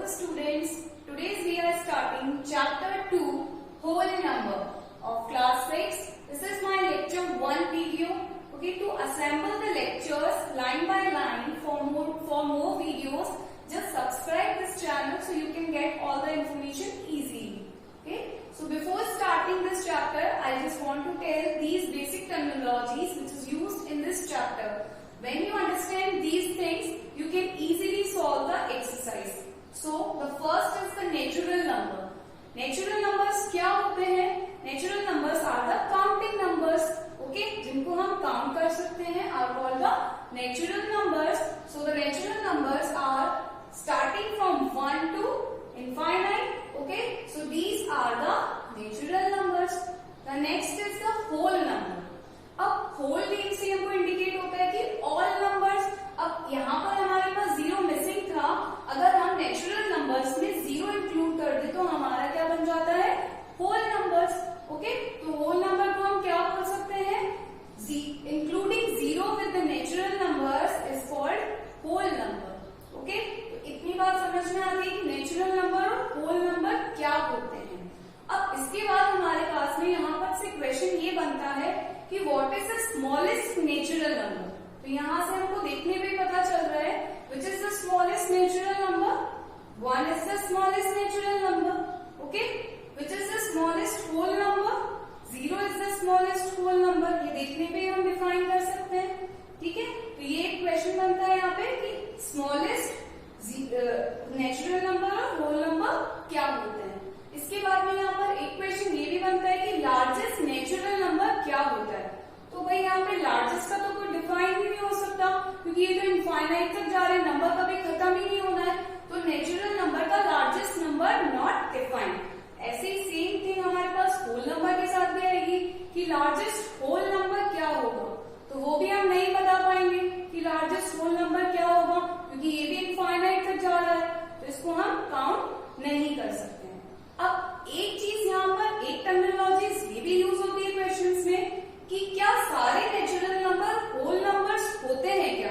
students, today we are starting chapter 2 whole number of class 6. This is my lecture 1 video. Okay, to assemble the lectures line by line for more videos, just subscribe this channel so you can get all the information easily. Okay, so before starting this chapter, I just want to tell these basic terminologies which is used in this chapter. When you understand these things, you can easily solve the exercise. So the first is the natural number. Natural numbers क्या होते हैं? Natural numbers are the counting numbers. Okay, जिनको हम count कर सकते हैं are called the natural numbers. So the natural numbers are starting from 1 to infinite. Okay, so these are the natural numbers. The next is the whole number. अब whole name से हमको indicate होता है कि all numbers. अब यहाँ पर हमारे पास जीरो मिसिंग था. अगर हम नेचुरल नंबर्स में जीरो इंक्लूड कर दे तो हमारा क्या बन जाता है? Whole numbers. ओके, तो होल नंबर को हम क्या कर सकते हैं? Including zero with the natural numbers is called whole number. Okay, तो इतनी बात समझ में आ गई कि नेचुरल नंबर और होल नंबर क्या होते हैं. अब इसके बाद हमारे पास में यहाँ पर से क्वेश्चन ये बनता है कि what is the smallest natural number. तो यहाँ से हमको देखने पे पता चल रहा है which is the smallest natural number. 1 is the smallest natural number. Okay, which is the smallest whole number. 0 is the smallest whole number. ये देखने पे हम डिफाइन कर सकते हैं. ठीक है, तो ये एक क्वेश्चन बनता है यहाँ पे कि स्मॉलेस्ट नेचुरल नंबर और होल नंबर क्या होते हैं. इसके बाद में यहाँ पर एक क्वेश्चन ये भी बनता है कि लार्जेस्ट नेचुरल नंबर क्या होता है. तो भाई यहाँ पे लार्जेस्ट का तो कोई डिफाइन ही नहीं हो सकता क्योंकि ये तो इनफाइनाइट तक जा रहे हैं, नंबर कभी खत्म ही नहीं होना है. तो नेचुरल नंबर का लार्जेस्ट नंबर नॉट डिफाइंड. ऐसे ही सेम थिंग हमारे पास होल नंबर के साथ भी आएगी कि लार्जेस्ट होल नंबर क्या होगा. तो वो भी हम नहीं बता पाएंगे कि लार्जेस्ट होल नंबर क्या होगा क्योंकि ये भी इनफाइनाइट तक जा रहा है. तो इसको हम काउंट नहीं कर सकते. अब एक चीज यहाँ पर एक टर्मिनोलॉजीज ये भी यूज होती है क्वेश्चंस में कि क्या सारे नेचुरल नंबर होल नंबर्स होते हैं क्या.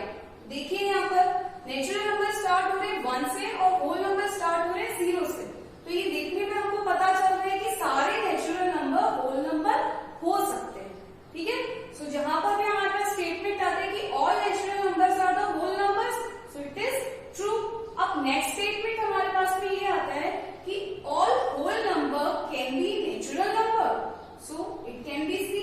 देखिए यहाँ पर नेचुरल नंबर स्टार्ट हो रहे हैं 1 से और होल नंबर स्टार्ट हो रहे हैं 0 से. तो ये देखने में हमको पता चल रहा है कि सारे नेचुरल नंबर होल नंबर हो सकते हैं. ठीक है, सो जहां पर भी हमारे पास स्टेटमेंट आता है कि all natural numbers are the whole numbers, so it is true. अब नेक्स्ट स्टेटमेंट हमारे पास में ये आता है कि all whole number can be natural number. So it can be C.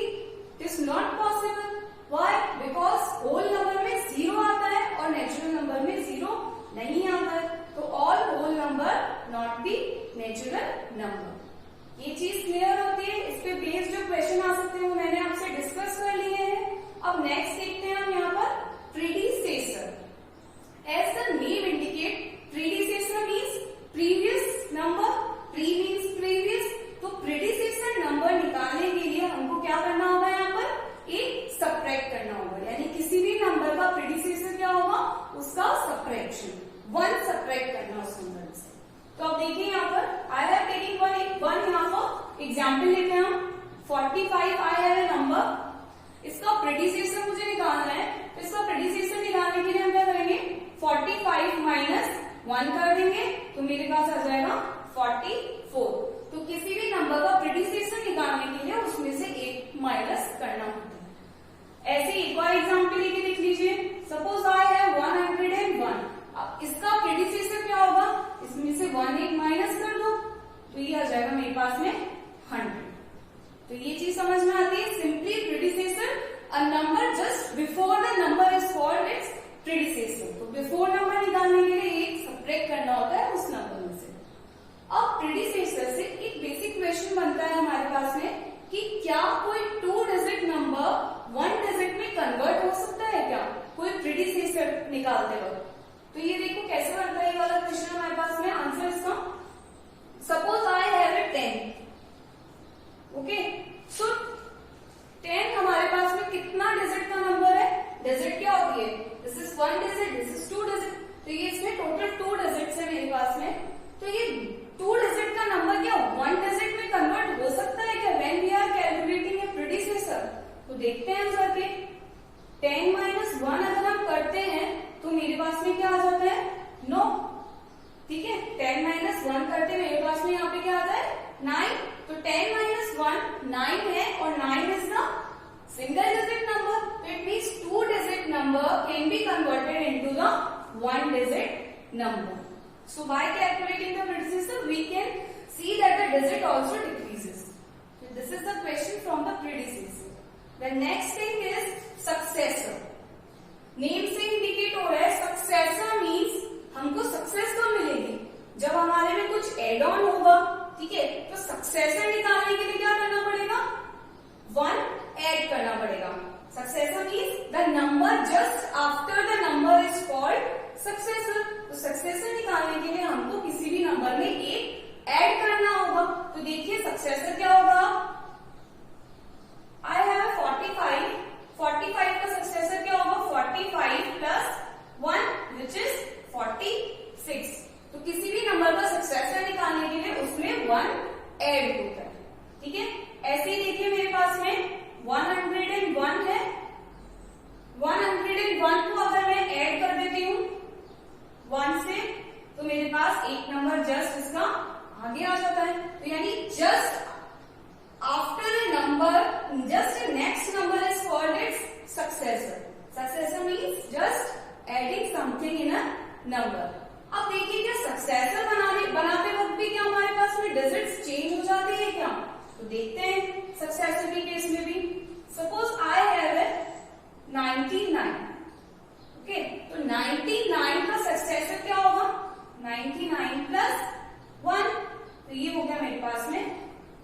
It is not possible. Why? Because whole number में 0 आता है और natural number में 0 नहीं आता है. तो all whole number not be natural number. ये चीज क्लियर होती है. इस पे बेस्ड जो क्वेश्चन आ सकते हैं वो मैंने आपसे डिस्कस कर लिए हैं. अब नेक्स्ट देखते हैं हम यहाँ पर predecessor. As the name indicate, predecessor means previous number. Pre means previous. तो predecessor number निकालने के लिए हमको क्या करना होगा? यहाँ पर एक subtract करना होगा. यानी किसी भी नंबर का predecessor क्या होगा? उसका subtraction 1 subtract करना उस नंबर से. तो अब देखिए यहाँ पर I have taken one यहाँ पर एग्जाम्पल लेते हैं हम. 45 I have a number. इसका predecessor मुझे निकालना है. तो इसका predecessor निकालने के लिए हम क्या करेंगे? 45 माइनस 1 कर देंगे तो मेरे पास आ जाएगा 44. तो किसी भी नंबर का प्रीडिसेसर निकालने के लिए उसमें से एक माइनस करना होता है. ऐसे एक और एग्जाम्पल लेके देख लीजिए. Suppose I have 101. अब इसका प्रीडिसेसर क्या होगा? इसमें से 1 एक माइनस कर दो तो ये आ जाएगा मेरे पास में 100. तो ये चीज समझ में आती है. Simply predecessor a number just before the number is called its predecessor. तो बिफोर नंबर निकालने के लिए एक सब्ट्रैक्ट करना होता है उस नंबर में से. अब प्रीडिसेसर से एक बेसिक क्वेश्चन बनता है हमारे पास में कि क्या कोई 2 डिजिट नंबर 1 डिजिट में कन्वर्ट हो सकता है क्या कोई प्रीडिसेसर निकालते वक्त. तो ये देखो कैसे बनता है ये वाला क्वेश्चन हमारे पास में. आंसर इसका suppose I have a 10. Okay, so 10 हमारे पास में कितना डिजिट का नंबर है? डिजिट क्या होती है? This is 1 digit, this is 2 digit. तो ये इसमें टोटल 2 डिजिट्स है मेरे पास में. तो ये 2 डिजिट का नंबर क्या 1 डिजिट में कन्वर्ट हो सकता है क्या when we are calculating a predecessor. तो देखते हैं हम करके. 10 माइनस 1 अगर हम करते हैं तो मेरे पास में क्या आ जाता है? नो. ठीक है, 10 9, तो 10 minus 1 9 है और 9 is the single digit number. So it means 2 digit number can be converted into the 1 digit number. So by calculating the predecessor we can see that the digit also decreases. So this is the question from the predecessor. The next thing is successor. Name से indicate हो रहा है successor means हमको success कब मिलेगी जब हमारे में कुछ एड ऑन होगा, ठीक है। तो सक्सेसर निकालने के लिए क्या करना पड़ेगा, 1 ऐड करना पड़ेगा। Successor means the number just after the number is called successor. तो सक्सेसर निकालने के लिए हमको किसी भी नंबर में एक ऐड करना होगा। तो देखिए सक्सेसर क्या होगा, आई हैव 45, 45 का सक्सेसर क्या होगा, 45 प्लस 1 विच इज 46। तो किसी भी नंबर का सक्सेसर निकालने के लिए उसमें 1 ऐड होता है, ठीक है। ऐसे ही देखिए मेरे पास में 101 है, 101 को अगर मैं ऐड कर देती हूँ 1 से, तो मेरे पास एक नंबर जस्ट इसका आगे आ जाता है। तो यानी just after a number, just the next number is called its successor. Successor means just adding something in a number. अब देखिए क्या सक्सेसर बनाते वक्त भी क्या हमारे पास में डिजिट्स चेंज हो जाती है क्या, तो देखते हैं सक्सेसर के केस में भी। सपोज आई हैव 99, ओके, तो 99 का सक्सेसर क्या होगा, 99 प्लस 1, तो ये हो गया मेरे पास में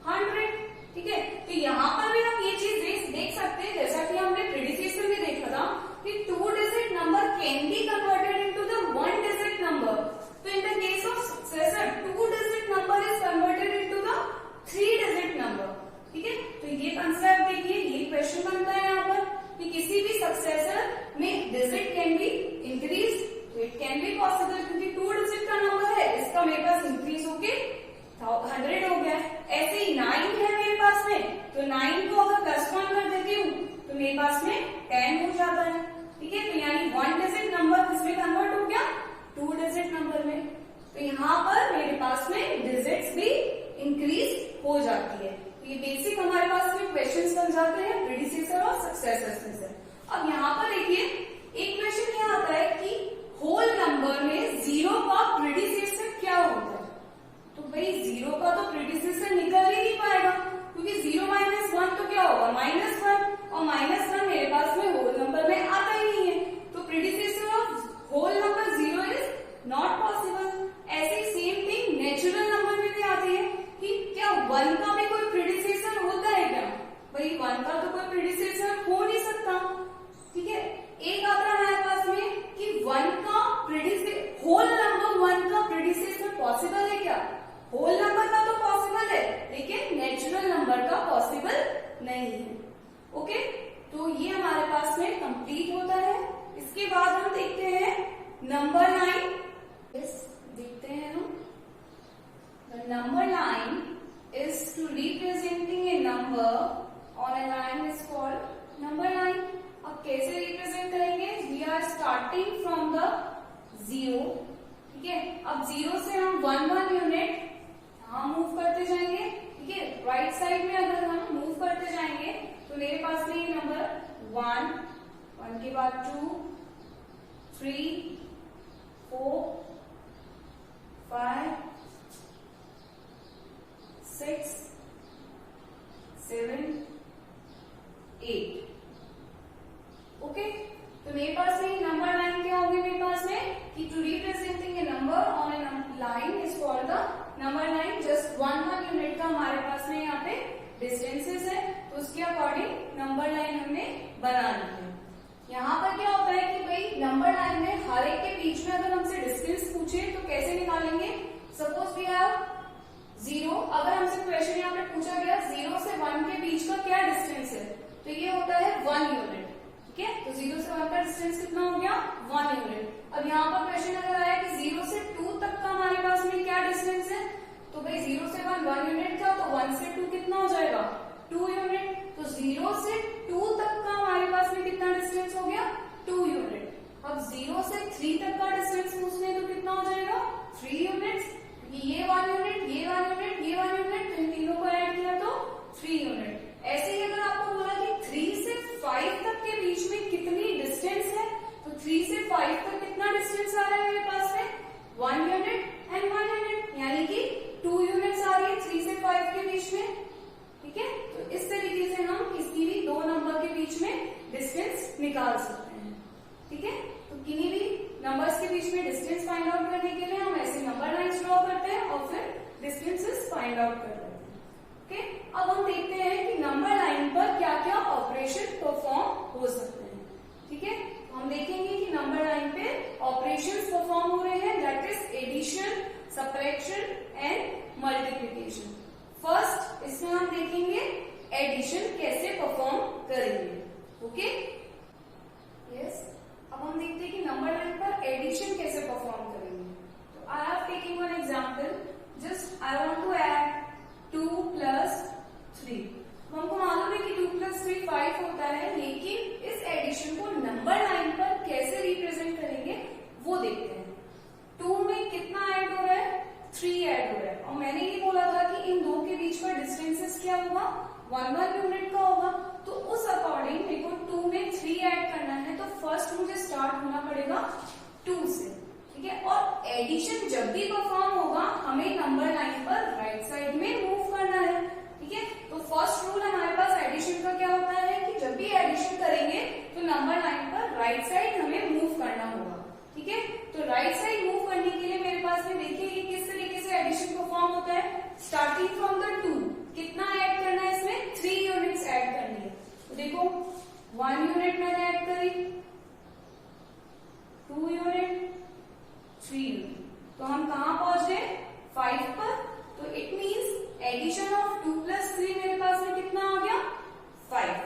100, ठीक है। तो यहाँ पर भी हम ये चीज देख सकते हैं जैसा कि हमने प्रीडिसेसर में देखा था कि 2 digit number can be converted into the 1 digit number. तो in the case of successor 2 digit number is converted into the 3 digit number, ठीक है। तो ये कंसेप्ट देखिए, ये क्वेश्चन बनता है यहाँ पर कि किसी भी सक्सेसर में डिजिट कैन बी इंक्रीज, तो इट कैन बी पॉसिबल क्योंकि 2 डिजिट का नंबर है, इसका मेरे पास इंक्रीज होके 100 हो गया है। ऐसे ही 9 है मेरे पास में, तो 9 को अगर +1 कर देती हूँ तो मेरे पास में 10 हो जाता है, ठीक है। तो यानी 1 डिजिट नंबर किसमें कन्वर्ट हो गया, 2 डिजिट नंबर में। तो यहाँ पर मेरे पास में डिजिट्स भी इंक्रीज हो जाती है। तो ये बेसिक हमारे पास में क्वेश्चंस बन जाते हैं प्रीडिसेसर और सक्सेसर से। अब यहाँ पर देखिए एक क्वेश्चन क्या आता है कि होल नंबर में 0 का प्रीडिसेसर क्या होता है। तो भाई 0 का तो प्रीडिसेसर निकल ही नहीं पाएगा क्योंकि 0 माइनस 1 तो क्या होगा, -1, और -1 मेरे पास में होल नंबर में आता ही नहीं है। तो predecessor of whole number 0 is not possible. ऐसे ही सेम थिंग नेचुरल नंबर में भी आती है कि क्या 1 का भी कोई प्रीडिसेसर होता है क्या, भाई 1 का तो कोई प्रीडिसेसर हो नहीं सकता, ठीक है। एक आता है हमारे पास में कि 1 का प्रीडिसेसर, होल नंबर 1 का प्रीडिसेसर पॉसिबल है क्या, होल नंबर का तो पॉसिबल है लेकिन नेचुरल नंबर का पॉसिबल नहीं है, ओके। तो ये हमारे पास में कंप्लीट होता है। इसके बाद हम देखते हैं नंबर 9, देखते हैं हम। The number 9 is to representing a number on a line is called number 9। अब कैसे रिप्रेजेंट करेंगे, we are starting from the 0, ठीक है। अब 0 से हम 1 यूनिट हम मूव करते जाएंगे, ठीक है। राइट साइड में अगर हम मूव करते जाएंगे तो मेरे पास में ये नंबर 1 के बाद 2, 3, 4, 5, 6, 7, 8, ओके। तो मेरे पास में नंबर 9 क्या होगी मेरे पास में कि to representing a number on a line is called the number 9। Just 1 unit का हमारे पास में यहाँ पे डिस्टेंसेस है, तो उसके अकॉर्डिंग नंबर लाइन हमने बना ली है। यहाँ पर क्या होता है कि भाई नंबर लाइन में हर एक के बीच में अगर हमसे डिस्टेंस पूछे तो कैसे निकालेंगे। सपोज वी हैव 0, अगर हमसे क्वेश्चन यहाँ पे पूछा गया 0 से 1 के बीच का क्या डिस्टेंस है, तो ये होता है 1 यूनिट, ठीक है। तो 0 से 1 का डिस्टेंस कितना हो गया, 1 यूनिट। अब यहाँ पर क्वेश्चन अगर आया कि 0 से 2 तक का हमारे पास में क्या डिस्टेंस है, तो भाई 0 से 1 यूनिट था, तो 1 से 2 कितना हो जाएगा, 2 यूनिट। तो 0 से 2 तक का हमारे पास में कितना डिस्टेंस हो गया, 2 यूनिट। अब 0 से 3 तक का डिस्टेंस पूछने तो कितना हो जाएगा, 3 यूनिट्स। ये 1 यूनिट, ये 1 यूनिट, ये 1 यूनिट, तो फाइंड आउट करने के लिए हम ऐसे नंबर लाइन्स ड्रॉ करते हैं और फिर डिस्टेंसेस फाइंड आउट कर लेते हैं। ओके, अब हम देखते हैं कि नंबर लाइन पर क्या क्या ऑपरेशन परफॉर्म हो सकते हैं। ठीक है, हम देखेंगे कि नंबर लाइन पे ऑपरेशंस परफॉर्म हो रहे हैं, that is addition, subtraction and multiplication. First इसमें हम देखेंगे एडिशन कैसे परफॉर्म करेंगे। ओके, यस, अब हम देखते हैं कि नंबर लाइन पर एडिशन कैसे परफॉर्म करेंगे। तो I have taking one example, just I want to add 2 + 3। हमको मालूम है कि 2 + 3 5 होता है, लेकिन इस एडिशन को नंबर लाइन पर कैसे रिप्रेजेंट करेंगे वो देखते हैं। 2 में कितना ऐड हो रहा है, 3 ऐड हो रहा है, और मैंने ये बोला था कि इन दो के बीच का डिस्टेंसेस क्या होगा, 1 यूनिट का होगा। तो उस अकॉर्डिंग मेरे को 2 में 3 ऐड करना है, तो फर्स्ट मुझे स्टार्ट होना पड़ेगा 2 से। ठीक है, और एडिशन जब भी परफॉर्म होगा हमें नंबर लाइन पर राइट साइड में मूव करना है। ठीक है, तो फर्स्ट रूल हमारे पास एडिशन का क्या होता है कि जब भी एडिशन करेंगे तो नंबर लाइन पर राइट साइड हमें मूव करना होगा। ठीक है, तो राइट साइड मूव करने के लिए मेरे पास में देखिए ये किस तरीके से एडिशन परफॉर्म होता है। स्टार्टिंग फ्रॉम द 2, कितना ऐड करना है इसमें, 3 यूनिट्स ऐड करनी है। तो देखो 1 यूनिट मैंने ऐड करी, 2 यूनिट, 3 यूनिट, तो हम कहां पहुंच गए, 5 पर। तो इट मींस एडिशन ऑफ 2 + 3 मेरे पास में कितना आ गया, 5।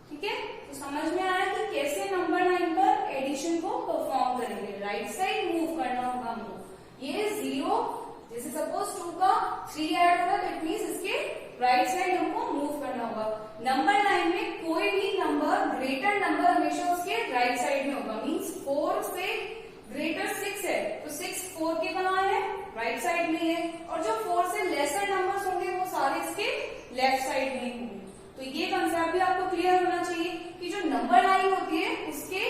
ठीक है, तो समझ में आया कि कैसे नंबर लाइन पर एडिशन को परफॉर्म करेंगे। राइट साइड मूव करना होगा हमको। ये 0, जैसे सपोज 2 का 3 ऐड होगा, तो इट मींस इसके राइट साइड हमको मूव करना होगा। नंबर लाइन में कोई भी नंबर, ग्रेटर नंबर हमेशा उसके राइट साइड में होगा। मींस 4 से ग्रेटर 6 है, तो 6 4 के कहाँ है, राइट साइड में है, और जो 4 से लेसर नंबर्स होंगे वो सारे इसके लेफ्ट साइड में होंगे। तो ये कंसेप्ट भी आपको क्लियर होना चाहिए कि जो नंबर लाइन होती है उसके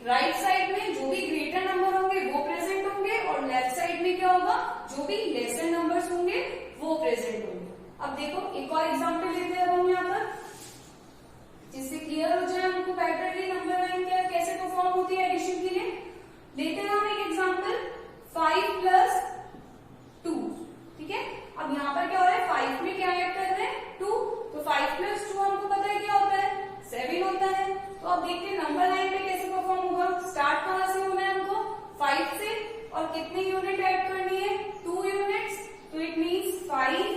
राइट साइड में जो भी ग्रेटर नंबर होंगे वो प्रेजेंट होंगे, और लेफ्ट साइड में क्या होगा, जो भी लेसर नंबर्स होंगे वो प्रेजेंट होंगे। अब देखो एक और एग्जांपल लेते हैं हम यहाँ पर, जिससे क्लियर हो जाए हमको पैटर्नली नंबर लाइन क्या कैसे परफॉर्म होती है एडिशन के लिए। लेते हैं हम एक एग्जांपल 5 + 2। ठीक है, अब यहाँ पर क्या हो रहा है, 5 में क्या ऐड कर रहे हैं, 2, तो 5 + 2 हमको पता है क्या होता है, 7 होता है। तो अब देखते हैं नंबर लाइन पे कैसे परफॉर्म होगा। स्टार्ट कहां से होना है हमको, 5 से, और कितने यूनिट ऐड करनी है, 2 यूनिट्स, तो इट मींस 5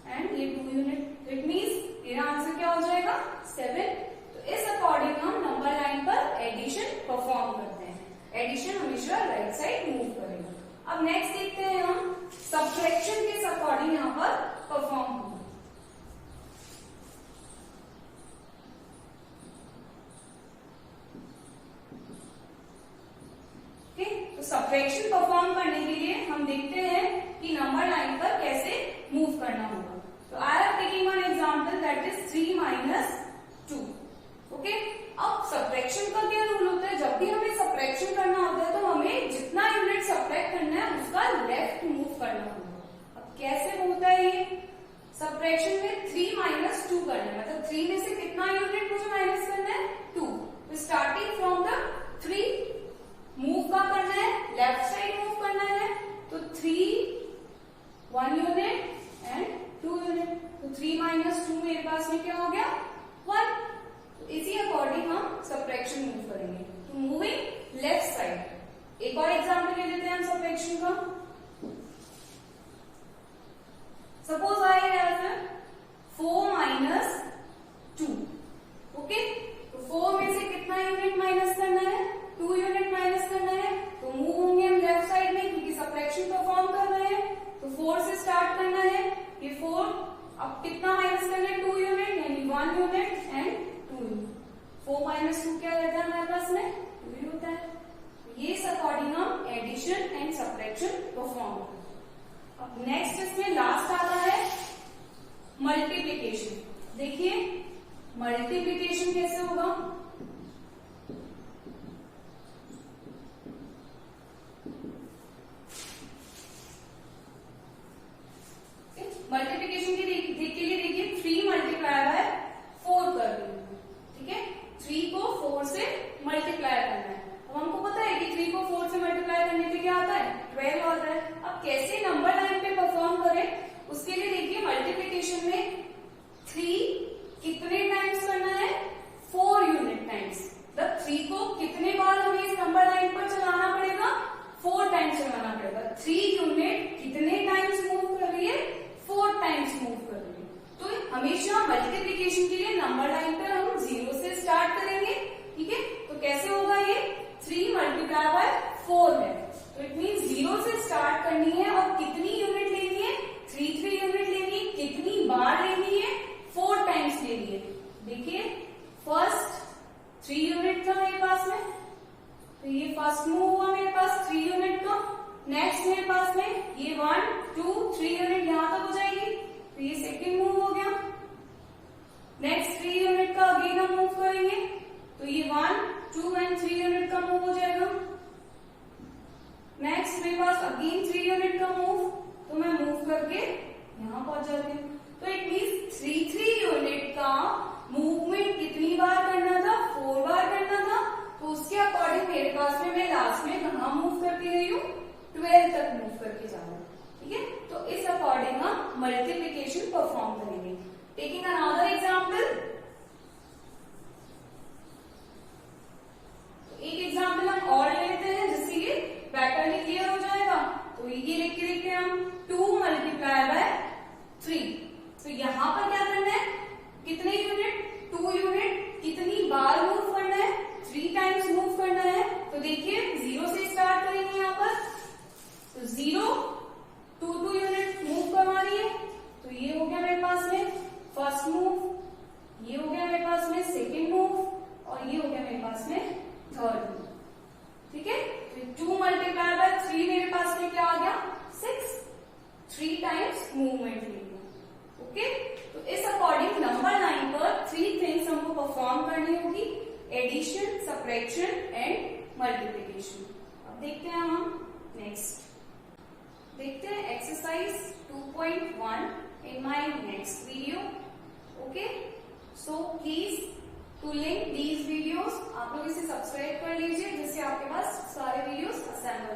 एंड ये 2 यूनिट, इट मींस मेरा आंसर क्या हो जाएगा, 7। तो इस अकॉर्डिंग हम नंबर लाइन पर एडिशन परफॉर्म करते हैं। एडिशन हमेशा राइट साइड मूव करेगा। अब नेक्स्ट देखते हैं हम सब्ट्रैक्शन किस अकॉर्डिंग यहाँ पर परफॉर्म होगा। तो सब्ट्रैक्शन परफॉर्म करने के लिए हम देखते हैं कि नंबर लाइन पर कैसे मूव करना होगा। तो I am taking one example, that is 3 - 2। Okay, अब सब्ट्रैक्शन का क्या रूल होता है, जब भी हमें सब्ट्रैक्शन करना होता है तो हमें जितना यूनिट सब्ट्रैक्ट करना है उसका लेफ्ट मूव करना होगा। अब कैसे होता है ये, सब्ट्रैक्शन में 3 - 2 करना है, मतलब 3 में से कितना यूनिट मुझे माइनस करना है, 2। तो स्टार्टिंग फ्रॉम द 3 मूव का करना है, लेफ्ट साइड मूव करना है, तो 3 1 यूनिट एंड 2 यूनिट, तो 3 - 2 मेरे पास में क्या हो गया, 1। तो इसी अकॉर्डिंग हम सब्ट्रैक्शन मूव करेंगे, तो मूविंग लेफ्ट साइड। एक और एग्जांपल ले लेते हैं हम सब्ट्रैक्शन का। Suppose I have 4 - 2। ओके, तो 4 में से कितना यूनिट माइनस करना है, 2 यूनिट माइनस करना है, तो मूव होंगे हम लेफ्ट साइड में क्योंकि सब्ट्रैक्शन परफॉर्म कर रहे हैं। तो 4 से स्टार्ट करना है, ये 4, अब कितना माइनस करना है, 2 यूनिट, यानी 1 यूनिट एंड 2 यूनिट। 4 - 2 क्या रहता है हमारे पास में, 2 ही होता है। ये इस अकॉर्डिंग हम एडिशन एंड सब्ट्रैक्शन परफॉर्म करते हैं। अब नेक्स्ट इसमें लास्ट आता है मल्टीप्लीकेशन। देखिए मल्टीप्लीकेशन कैसे होगा, मल्टीप्लीकेशन के लिए देखिए 3 × 4 कर दूंगी। ठीक है, 3 को 4 से मल्टीप्लाई करना है। अब हमको पता है कि 3 को 4 कैसे नंबर लाइन पे परफॉर्म करें उसके लिए देखिए मल्टीप्लीकेशन में 3 कितने टाइम्स करना है, 4 यूनिट टाइम्स। मतलब 3 को कितने बार हमें इस नंबर लाइन पर चलाना पड़ेगा, 4 टाइम्स चलाना पड़ेगा। 3 यूनिट कितने टाइम्स मूव कर रही है, 4 टाइम्स मूव कर रही है। तो हमेशा मल्टीप्लीकेशन के लिए नंबर लाइन पर हम 0 से स्टार्ट करेंगे, ठीक है। तो कैसे होगा ये, 3 मल्टीप्लाई बाय 4 है, तो इट मीन 0 से स्टार्ट करनी है और कितनी यूनिट लेनी है, 3 यूनिट लेनी है। कितनी बार लेनी है, 4 टाइम्स लेनी है। देखिए फर्स्ट 3 यूनिट था मेरे पास में, तो ये फर्स्ट मूव हुआ मेरे पास 3 यूनिट का। नेक्स्ट मेरे पास में ये 1 2 3 यूनिट यहां तक हो जाएगी, तो ये सेकेंड मूव हो गया। नेक्स्ट 3 यूनिट का अगेन हम मूव करेंगे, तो ये 1 2 एंड 3 यूनिट का मूव हो जाएगा। नेक्स्ट मेरे पास अगेन 3 यूनिट का मूव, तो मैं मूव करके यहां पहुंच जाती हूँ। तो इट मीन्स 3 यूनिट का मूवमेंट कितनी बार करना था, 4 बार करना था। तो उसके अकॉर्डिंग मेरे पास में मैं लास्ट में कहां मूव करती रही हूँ, 12 तक मूव करके जाना, ठीक है। तो इस अकॉर्डिंग हम मल्टीप्लीकेशन परफॉर्म करेंगे। टेकिंग अनदर एग्जाम्पल, एक एग्जाम्पल हम और लेते हैं जिससे ये पैटर्न क्लियर हो जाएगा। तो ये लिख के देखते हैं हम 2 मल्टीप्लाई बाय 3। तो यहां पर क्या करना है, कितने यूनिट, 2 यूनिट, कितनी बार मूव करना है, 3 टाइम्स मूव करना है। तो देखिए 0 से स्टार्ट करेंगे यहाँ पर, तो 0 2 यूनिट मूव करवा रही है। तो ये हो गया मेरे पास में फर्स्ट मूव, ये हो गया मेरे पास में सेकेंड मूव, और ये हो गया मेरे पास में थर्ड मूव, ठीक है। तो 2 मल्टीप्लाई बाय 3 मेरे पास में क्या आ गया, 6, 3 टाइम्स मूवमेंट लेंगे, ओके। तो इस अकॉर्डिंग नंबर लाइन पर 3 थिंग्स हमको परफॉर्म करनी होगी, एडिशन, सबट्रैक्शन एंड मल्टीप्लिकेशन। अब देखते हैं हम नेक्स्ट, देखते हैं exercise 2.1 in my next video, okay. So please to link these videos आप लोग इसे सब्सक्राइब कर लीजिए जिससे आपके पास सारे वीडियोस असेंबल